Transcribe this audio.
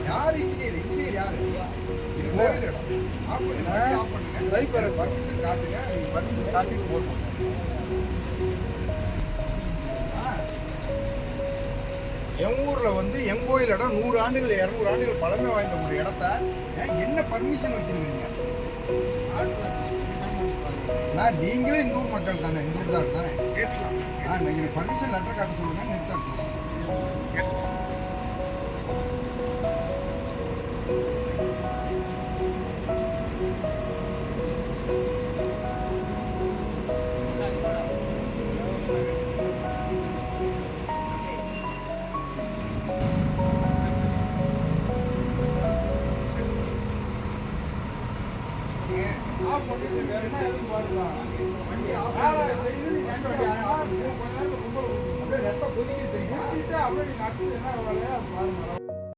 யார் engineer? Engineer யாரு? இது கோயில் இடம். ஆஃப் பண்ணுங்க. டிரைவர் பர்மிஷன் காட்டுங்க. நீங்க பர்மிஷன் காட்டிட்டு போகணும். என் ஊர்ல வந்து என் கோயில் இடம் 100 ஆண்டுகள் 200 ஆண்டுகள் பழமை வாய்ந்த ஒரு இடத்த என்ன பர்மிஷன் வச்சிருக்கீங்க? நான் நீங்களே இந்த ஊர் மக்கள் தானே, இந்த ஊர் தான் தானே. நீங்க பர்மிஷன் லெட்டர் காட்ட சொல்லுங்க. நிறுத்த ரத்தம் கொதிக்க தெரியும்.